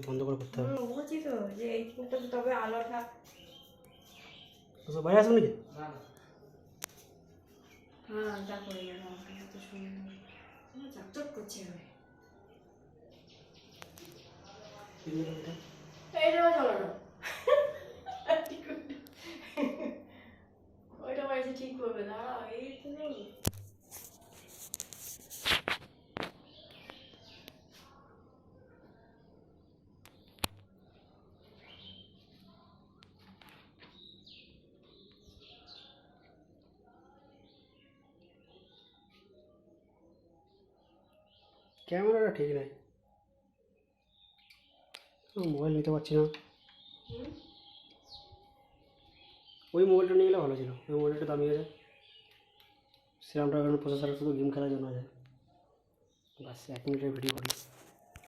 বন্ধ করে করতে হবে। বুঝছি তো যে এইখানটা তবে আলোটা বাইরে আসবে নাকি? হ্যাঁ যা করে গেল এত সুন্দর চকচক করছে এইটাও জ্বালানো ওইটা বাড়িতে ঠিক করবে দাঁড়া এই তো নেই ক্যামেরাটা ঠিক নাই, মোবাইল নিতে পারছি না। ওই মোবাইলটা নিয়ে গেলে ভালো ছিল, ওই মোবাইলটা দামি আছে, স্ন্যাপড্রাগনের প্রসেসর, শুধু গেম খেলার জন্য আছে। বাস 1 মিনিটের ভিডিও করি।